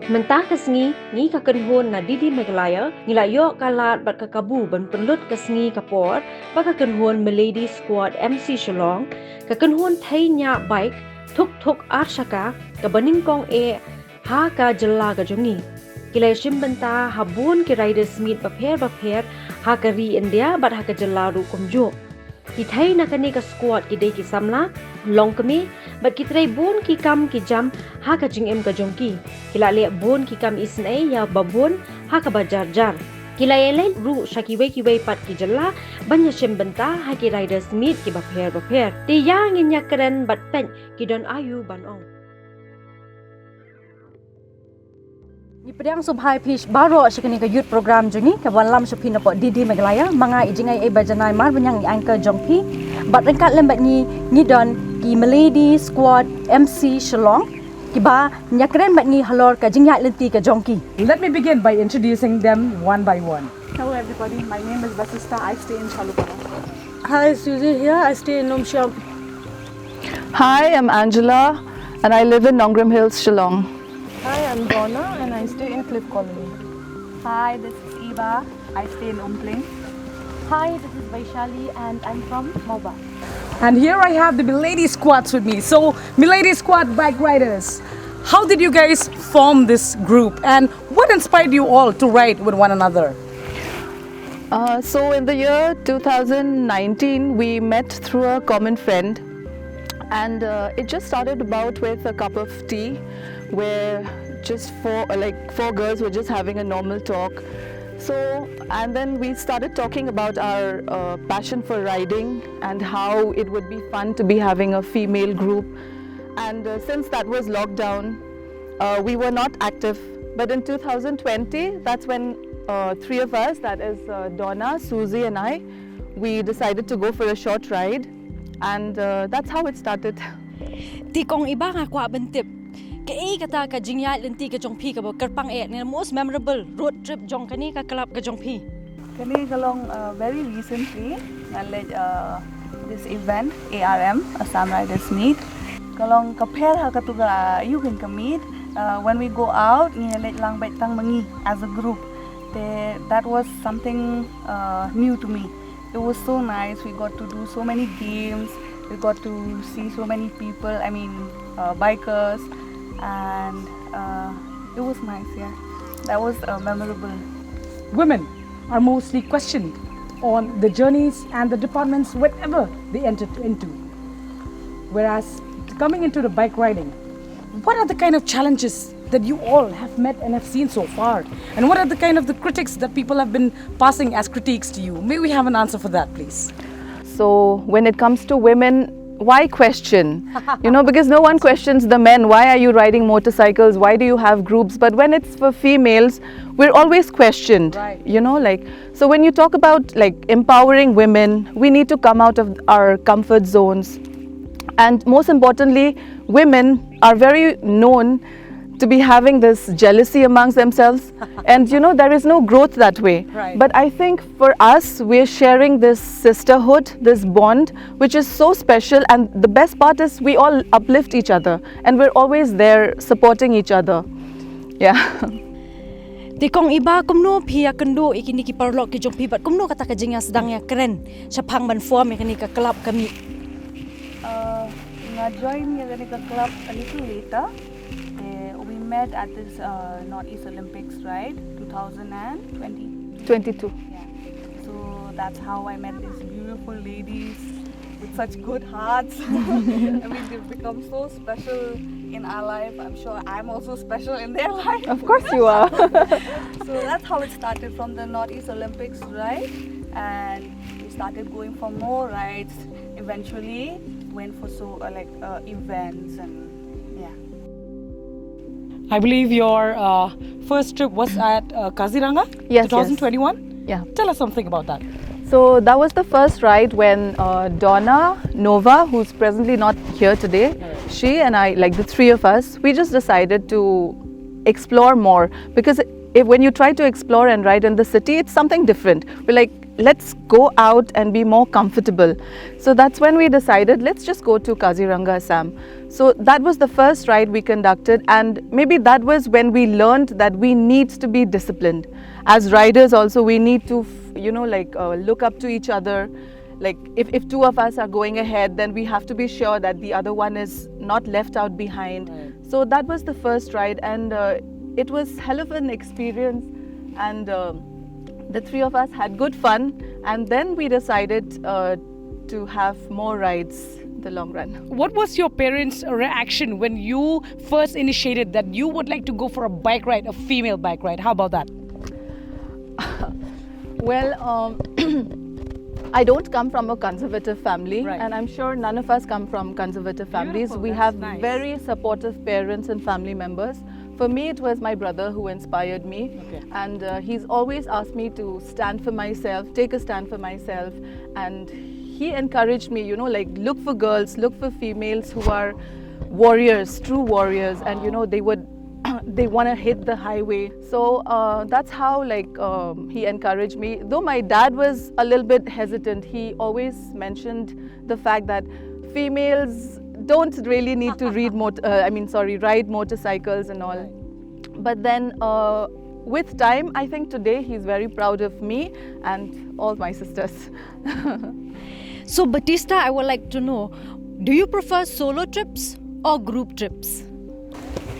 Mentah kesngi ni ka kynhun na didi Meghalaya ngila yok kalat bat ka kabu ban penlut kesngi kapor ba ka kynhun Milady Squad MC Shillong ka kynhun thai nya bike thuk arshaka ka baningkong ha ka jalla ka jongi kilai shimbenta habun ki rider smith bapher ha ka ri India bat ha ka jalla ru kumjo ki thai na kani ka squad ki dei ki samla long kami bat ki trai bun ki kam ki jam ha ka jingbym ka jongki kila le bun ki kam isnai ya babun ha ka bajar jar kila ele ru shaki wei pat ki jalla banya shimbenta ha ki rider smith ki bapher ti yang nya keren bat pen ki don ayu ban ong Ni pedang subhai pish baro shikani ka youth program jungi ka wanlam shopina po didi Meghalaya manga ijingai bajanai mar banyang ni anka jongpi bat rengkat lembat ni don ki Milady Squad MC Shillong ki ba nyakren bat ni halor ka jingieit lynti ka jongki. Let me begin by introducing them one by one. Hello everybody, my name is Basista. I stay in Chalupara. Hi, Susie here. I stay in Nomsham. Hi, I'm Angela and I live in Nongrim Hills, Shillong. Hi, I'm Donna and I stay in Cliff Colony. Hi, this is Kiba. I stay in Umpling. Hi, this is Vaishali and I'm from Moba. And here I have the Milady Squads with me. So, Milady Squad bike riders, how did you guys form this group and what inspired you all to ride with one another? So in the year 2019, we met through a common friend, and it just started about with a cup of tea, where just four girls were just having a normal talk. So, and then we started talking about our passion for riding and how it would be fun to be having a female group. And since that was lockdown, we were not active. But in 2020, that's when three of us, that is Donna, Susie and I, we decided to go for a short ride. And that's how it started. Tikong iba nga kwa bentip. Kei kata ka jingieit lynti ka jongpi ka bo kerpang ni most memorable road trip jong kani ka club ka jongpi. Kani kalong very recently like this event ARM Assam Riders Meet. Kalong kapher ha katuga you can meet when we go out ni like lang tang mangi as a group. That was something new to me. It was so nice. We got to do so many games. We got to see so many people. I mean bikers. And it was nice, yeah. That was memorable. Women are mostly questioned on the journeys and the departments wherever they enter into. Whereas coming into the bike riding, what are the kind of challenges that you all have met and have seen so far? And what are the kind of the critics that people have been passing as critiques to you? May we have an answer for that, please? So when it comes to women, why question? Because no one questions the men. Why are you riding motorcycles? Why do you have groups? But when it's for females, we're always questioned. Right. So when you talk about empowering women, we need to come out of our comfort zones. And most importantly, women are very known to be having this jealousy amongst themselves. And there is no growth that way. Right. But I think for us, we're sharing this sisterhood, this bond, which is so special. And the best part is we all uplift each other. And we're always there supporting each other. Yeah. Tikong iba kumno Ïakynduh ikini ki parlok ki jongpi bat kumno kata ka jingiah sedangnya keren. Sapang ban form ikini ka club kami. Join the club a little later. We met at this Northeast Olympics, right? 2020. 22. Yeah. So that's how I met these beautiful ladies with such good hearts. I mean, they've become so special in our life. I'm sure I'm also special in their life. Of course you are. So that's how it started from the Northeast Olympics, right? And we started going for more rides. Eventually went for events and yeah. I believe your first trip was at Kaziranga, Yes, 2021? Yeah. Tell us something about that. So that was the first ride when Donna, Nova, who's presently not here today, she and I, the three of us, we just decided to explore more. Because when you try to explore and ride in the city, it's something different. We're let's go out and be more comfortable. So that's when we decided, let's just go to Kaziranga, Assam. So that was the first ride we conducted, and maybe that was when we learned that we need to be disciplined. As riders also, we need to, look up to each other. Like if two of us are going ahead, then we have to be sure that the other one is not left out behind. Right. So that was the first ride, and it was hell of an experience, and the three of us had good fun, and then we decided to have more rides the long run. What was your parents' reaction when you first initiated that you would like to go for a bike ride, a female bike ride? How about that? Well, I don't come from a conservative family, right, and I'm sure none of us come from conservative families. Beautiful, we that's have nice. Very supportive parents and family members. For me, it was my brother who inspired me, okay, and he's always asked me to stand for myself, take a stand for myself, and he encouraged me, look for girls, look for females who are warriors, true warriors, and they want to hit the highway. So that's how he encouraged me. Though my dad was a little bit hesitant, he always mentioned the fact that females don't really need to ride motorcycles and all. But then with time, I think today he's very proud of me and all my sisters. So Batista, I would like to know, do you prefer solo trips or group trips?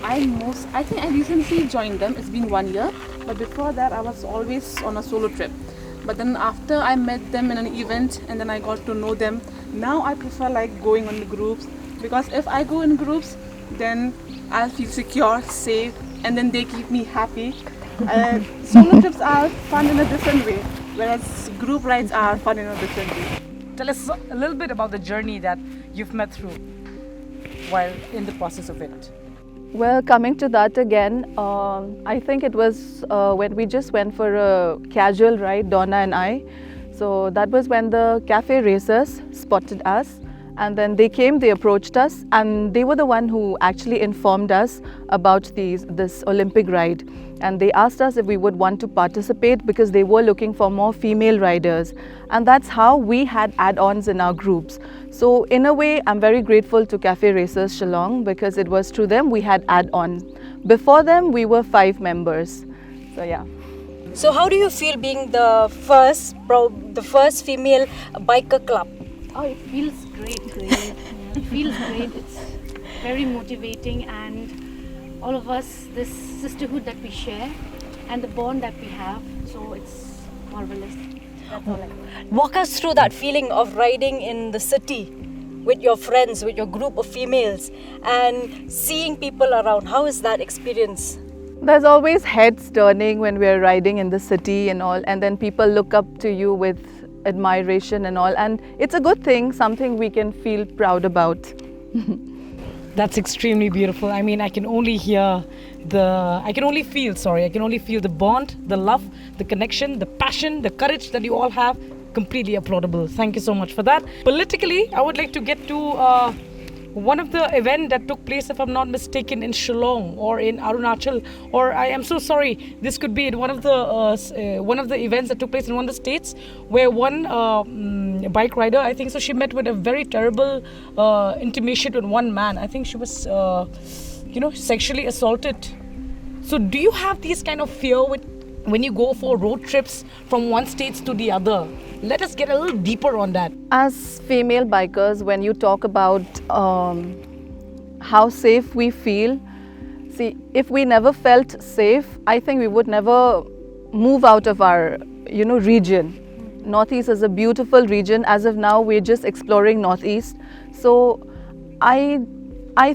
I think I recently joined them. It's been 1 year, but before that I was always on a solo trip. But then after I met them in an event and then I got to know them, now I prefer going on the groups, because if I go in groups, then I'll feel secure, safe, and then they keep me happy. Solo trips are fun in a different way, whereas group rides are fun in a different way. Tell us a little bit about the journey that you've met through while in the process of it. Well, coming to that again, I think it was when we just went for a casual ride, Donna and I. So that was when the cafe racers spotted us, and then they approached us, and they were the one who actually informed us about this Olympic ride. And they asked us if we would want to participate because they were looking for more female riders. And that's how we had add-ons in our groups. So in a way, I'm very grateful to Cafe Racers Shillong because it was through them we had add-ons. Before them, we were 5 members. So yeah. So how do you feel being the first female biker club? Oh, it feels great. It feels great. It's very motivating, and all of us, this sisterhood that we share and the bond that we have, so it's marvelous. That's all I know. Walk us through that feeling of riding in the city with your friends, with your group of females, and seeing people around. How is that experience? There's always heads turning when we're riding in the city and all, and then people look up to you with admiration and all, and it's a good thing, something we can feel proud about. That's extremely beautiful. I mean, I can only feel the bond, the love, the connection, the passion, the courage that you all have. Completely applaudable. Thank you so much for that. Politically, I would like to get to one of the events that took place, if I'm not mistaken, in Shillong or in Arunachal, or I am so sorry, this could be in one of the events that took place in one of the states, where one bike rider, I think so, she met with a very terrible intimation with one man. I think she was sexually assaulted. So do you have these kind of fear when you go for road trips from one state to the other? Let us get a little deeper on that. As female bikers, when you talk about how safe we feel, see, if we never felt safe, I think we would never move out of our, region. Northeast is a beautiful region. As of now, we're just exploring Northeast. So I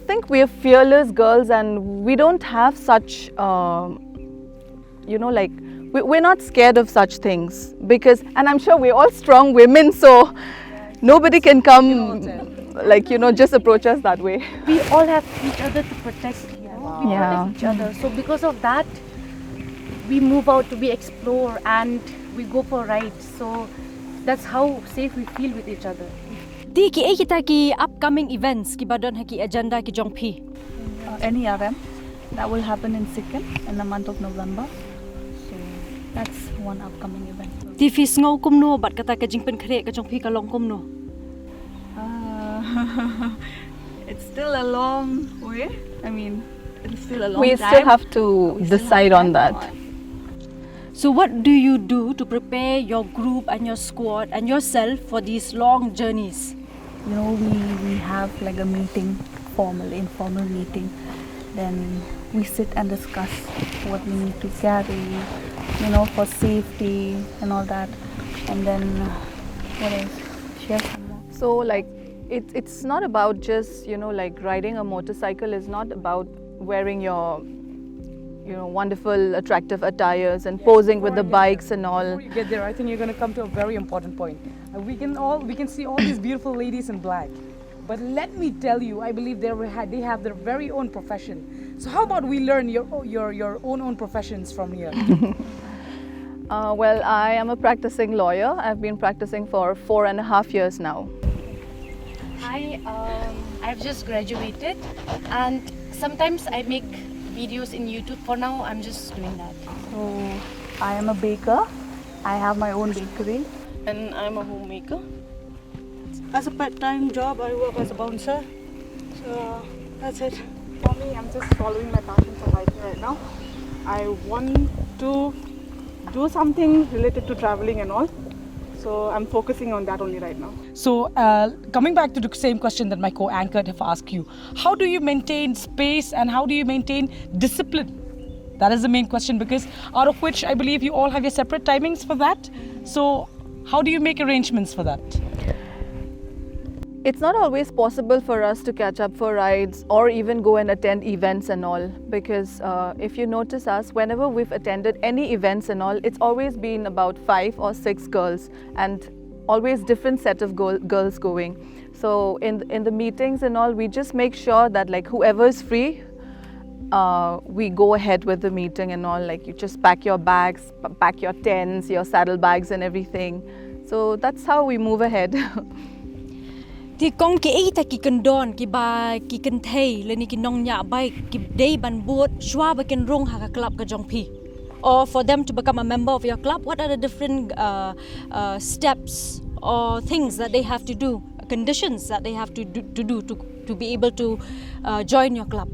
think we're fearless girls, and we don't have such, we're not scared of such things, because, and I'm sure we're all strong women, so nobody can come just approach us that way. We all have each other to protect. We protect each other. So because of that, we move out to explore and we go for rides. So that's how safe we feel with each other. Di ki kita ki upcoming events ki badon haki agenda ki jongphi. NERM that will happen in Sikkim in the month of November. So That's one upcoming event. Ti fi ngau kum no bat kata ka jingpen khre ka jong phi ka long kum no. It's still a long way. I mean, it's still a long We time. still have to We still decide have on time that. So what do you do to prepare your group and your squad and yourself for these long journeys? You know, we have like a meeting, formal, informal meeting. Then we sit and discuss what we need to carry, you know, for safety and all that. And then what else? Share some more. So like it's not about just, you know, like riding a motorcycle is not about wearing your, you know, wonderful attractive attires and posing with the bikes and all. Before you get there, I think you're going to come to a very important point. We can see all these beautiful ladies in black. But let me tell you, I believe they have their very own profession. So how about we learn your own professions from here? Well, I am a practicing lawyer. I've been practicing for 4.5 years now. I've just graduated, and sometimes I make videos in YouTube. For now, I'm just doing that. So I am a baker. I have my own bakery. And I'm a homemaker. As a part-time job, I work as a bouncer. So that's it. For me, I'm just following my passion for biking right now. I want to do something related to traveling and all. So I'm focusing on that only right now. So coming back to the same question that my co-anchor have asked you, how do you maintain space and how do you maintain discipline? That is the main question, because out of which I believe you all have your separate timings for that. So how do you make arrangements for that? It's not always possible for us to catch up for rides or even go and attend events and all, because if you notice us, whenever we've attended any events and all, it's always been about 5 or 6 girls and always different set of girls going. So in the meetings and all, we just make sure that like whoever is free, we go ahead with the meeting and all. Like you just pack your bags, pack your tents, your saddlebags and everything. So that's how we move ahead. Ti kong ki ei ta ki kendon ki ba ki kynthei le ni ki jingniah bai ki dei ban bot shwa ba ken rong ha ka club ka jong phi. Or for them to become a member of your club, what are the different steps or things that they have to do, conditions that they have to do to be able to join your club?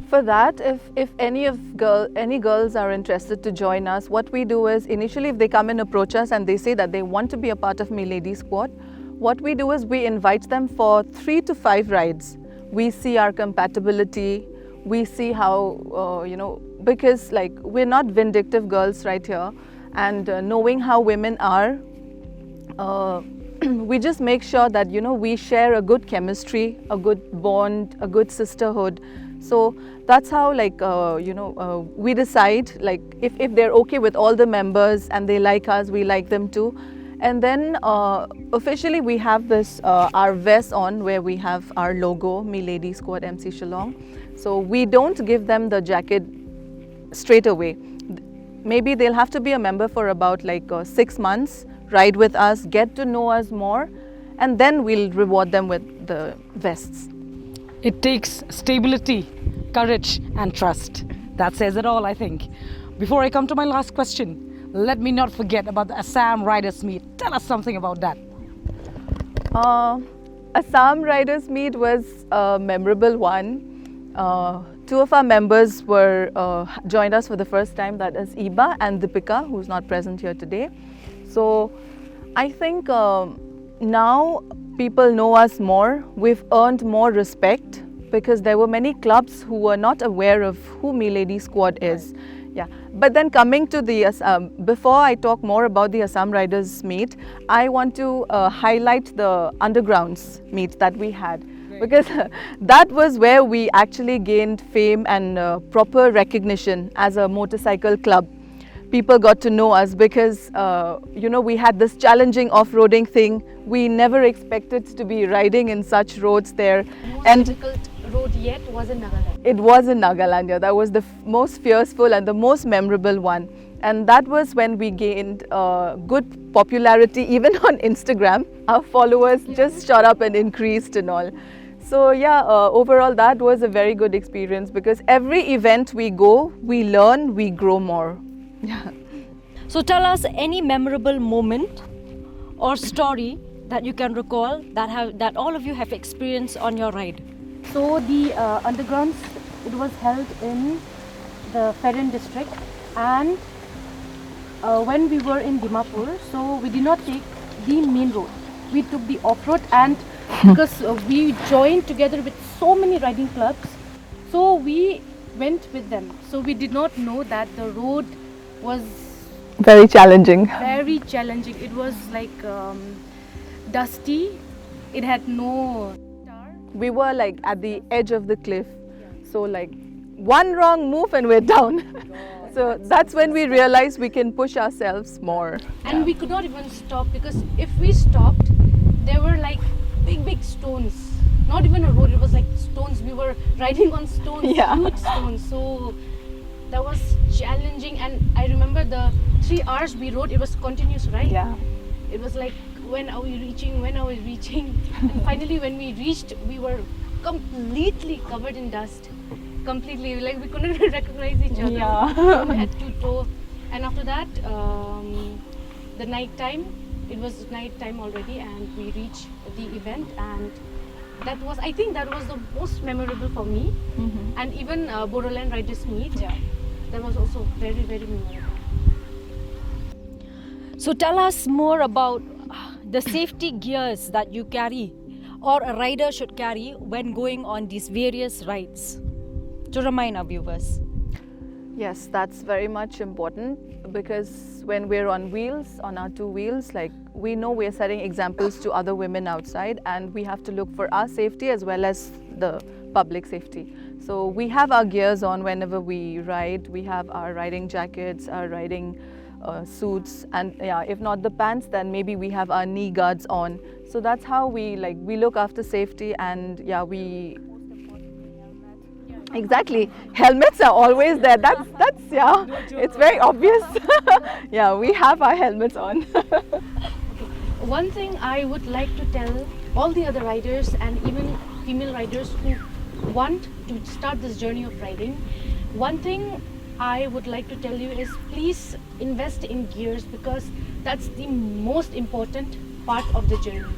For that, if any girls are interested to join us, what we do is initially if they come and approach us and they say that they want to be a part of Milady Squad, what we do is we invite them for 3 to 5 rides. We see our compatibility, we see how, you know, because like we're not vindictive girls right here, and knowing how women are, we just make sure that, you know, we share a good chemistry, a good bond, a good sisterhood. So that's how like, you know, we decide like if they're okay with all the members and they like us, we like them too. And then officially we have this, our vest on where we have our logo, Milady Squad MC Shillong. So we don't give them the jacket straight away. Maybe they'll have to be a member for about like 6 months, ride with us, get to know us more, and then we'll reward them with the vests. It takes stability, courage and trust. That says it all, I think. Before I come to my last question, let me not forget about the Assam Riders Meet. Tell us something about that. Assam Riders Meet was a memorable one. 2 of our members were joined us for the first time, that is Iba and Deepika, who's not present here today. So I think now people know us more. We've earned more respect because there were many clubs who were not aware of who Milady Squad is. Yeah, but then coming to the before I talk more about the Assam Riders Meet, I want to highlight the undergrounds meet that we had, because that was where we actually gained fame and proper recognition as a motorcycle club. People got to know us because you know, we had this challenging off-roading thing. We never expected to be riding in such roads there. And difficult road yet was in Meghalaya. It was in Nagaland. That was the most fearful and the most memorable one. And that was when we gained good popularity even on Instagram. Our followers just shot up and increased and all. So yeah, overall that was a very good experience because every event we go, we learn, we grow more. Yeah. So tell us any memorable moment or story that you can recall that all of you have experienced on your ride. So the undergrounds, it was held in the Ferren district, and when we were in Dimapur, so we did not take the main road. We took the off-road, and because we joined together with so many riding clubs, so we went with them. So we did not know that the road was Very challenging. very challenging. It was like dusty. It had no tar. We were like at the edge of the cliff. So like one wrong move and we're down. So that's when we realized we can push ourselves more. And we could not even stop, because if we stopped, there were like big stones. Not even a road, it was like stones. We were riding on stones, Yeah. huge stones. So that was challenging. And I remember the 3 hours we rode, it was continuous, right? Yeah. It was like, when are we reaching? When are we reaching? And finally, when we reached, we were completely covered in dust. Completely, like we couldn't even recognize each other from head to toe. And after that, the night time, it was night time already, and we reached the event, and that was, I think that was the most memorable for me. And even Bodoland Riders Meet, that was also very memorable. So tell us more about the safety gears that you carry or a rider should carry when going on these various rides, to remind our viewers. Yes, that's very much important, because when we're on wheels, on our 2 wheels, like we know we're setting examples to other women outside, and we have to look for our safety as well as the public safety. So we have our gears on whenever we ride. We have our riding jackets, our riding suits, and if not the pants, then maybe we have our knee guards on. So that's how we look after safety, and we exactly, helmets are always there. That's it's very obvious. We have our helmets on. One thing I would like to tell all the other riders, and even female riders who want to start this journey of riding, one thing I would like to tell you is, please invest in gears, because that's the most important part of the journey.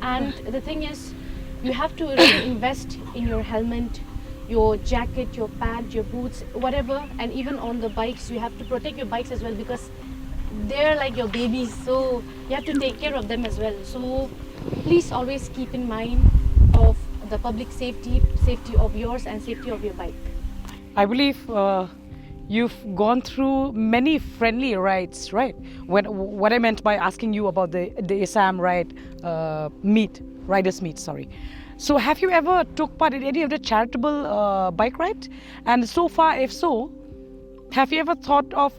And the thing is, you have to really invest in your helmet, your jacket, your pant, your boots, whatever. And even on the bikes, you have to protect your bikes as well, because they're like your babies, so you have to take care of them as well. So please always keep in mind of the public safety of yours and safety of your bike. I believe you've gone through many friendly rides, right? What I meant by asking you about the ïasam ride riders meet, sorry. So have you ever took part in any of the charitable bike ride? And so far, if so, have you ever thought of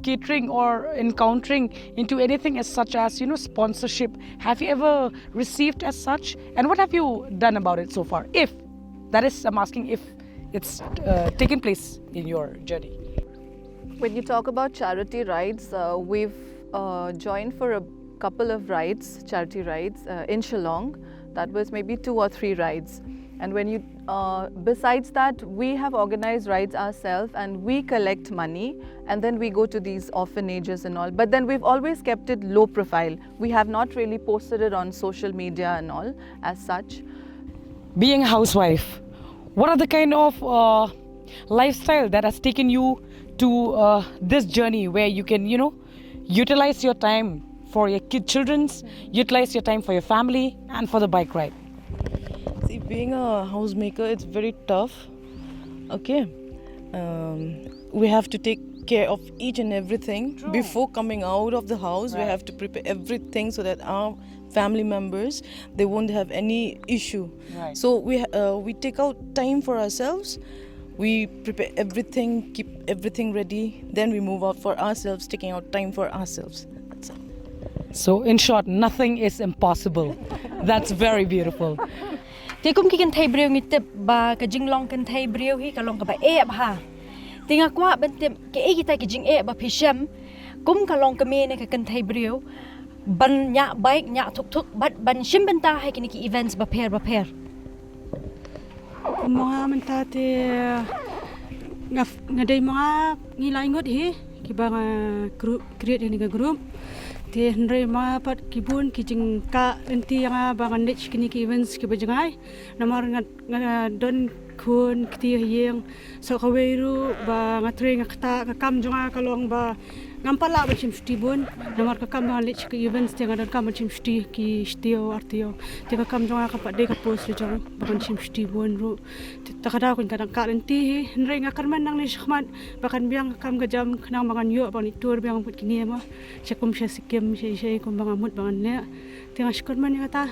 catering or encountering into anything as such as, sponsorship? Have you ever received as such? And what have you done about it so far? If, that is, I'm asking if it's taken place in your journey. When you talk about charity rides, we've joined for a couple of rides, charity rides in Shillong. That was maybe 2 or 3 rides. And when you, besides that, we have organized rides ourselves, and we collect money, and then we go to these orphanages and all. But then we've always kept it low profile. We have not really posted it on social media and all as such. Being a housewife, what are the kind of lifestyle that has taken you to this journey where you can, utilize your time for your children's, utilize your time for your family and for the bike ride? See, being a housemaker, it's very tough. Okay, we have to take care of each and everything. True. Before coming out of the house. Right. We have to prepare everything so that our family members, they won't have any issue. Right. So we take out time for ourselves. We prepare everything, keep everything ready. Then we move out for ourselves, taking out time for ourselves. That's it. So in short, nothing is impossible. That's very beautiful. Thì cũng cái kynthei brio nghi tip ba cái jinglong kynthei brio hi ka long ka ba ha. Tinga kwa ben tip cái kita cái jing ba phisam cũng ka long ka me ne ka kynthei brio ban nya bike nya thuk ban shim ben ta hai ki events ba pair. Mga menta te ngadai mga ngilai ngot hi kiba group create ini group ti hendrai ma pat kibun ki jingka lynti yang bangan nech kini ki events ki bajangai namar don kun kiti yang so kaweru ba ngatre ngakta kakam jonga kalong ba ngampala ba chim stibun namar kakam bangan nech ki events ti ngadon kam chim sti ki stio artio ti kakam jonga ka pade ka post le jong bangan chim stibun ru takada kun kadang ka lynti hendrai ngakarman nang ni shkhman bakan biang kam gajam khnang bangan yo ba ni tur biang put kini ma sekum sikim sei kum bangan mut bangan ne tengah syukur man kata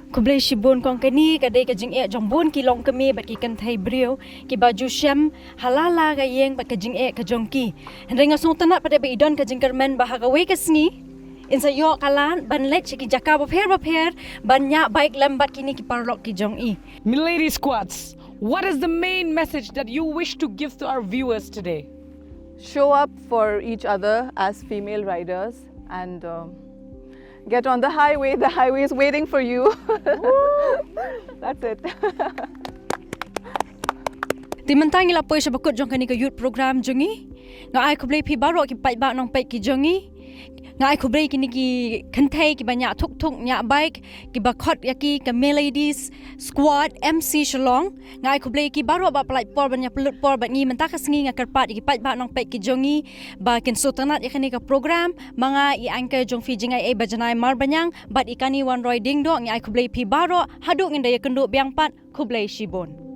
Kublai shibun kong kani kadai ka jingieit jongbun ki long kami bat ki kynthei brio ki baju syam halala ga yeng bat ka jingieit ka jongki hendai ngasung tanat pada be idon ka jingkermen bah ka we ka sngi insa yo kalan ban let ki jaka ba pher ban nya baik lambat kini ki parlok ki jongi. Milady Squads, what is the main message that you wish to give to our viewers today? Show up for each other as female riders and get on the highway is waiting for you. That's it. Timantang ila poy sa bakut jong kani ka youth program jongi nga ai kublai phi baro ki pai ba nong pai ki jongi nga ai kublai kini ki kynthei ki banyak thuk nya bike ki ba khot yaki ka Milady Squad MC Shalong nga ai kublai ki baro ba plai por banyak pelut por ba ngi menta ka sngi nga karpat ki pai ba nong pai ki jongi ba kin sultanat yakani ka program mga i anchor jong fi jingai ba janai mar banyang bat ikani one roy ding do nga ai kublai phi baro haduk nginda Ïakynduh biang pat kublai shibon.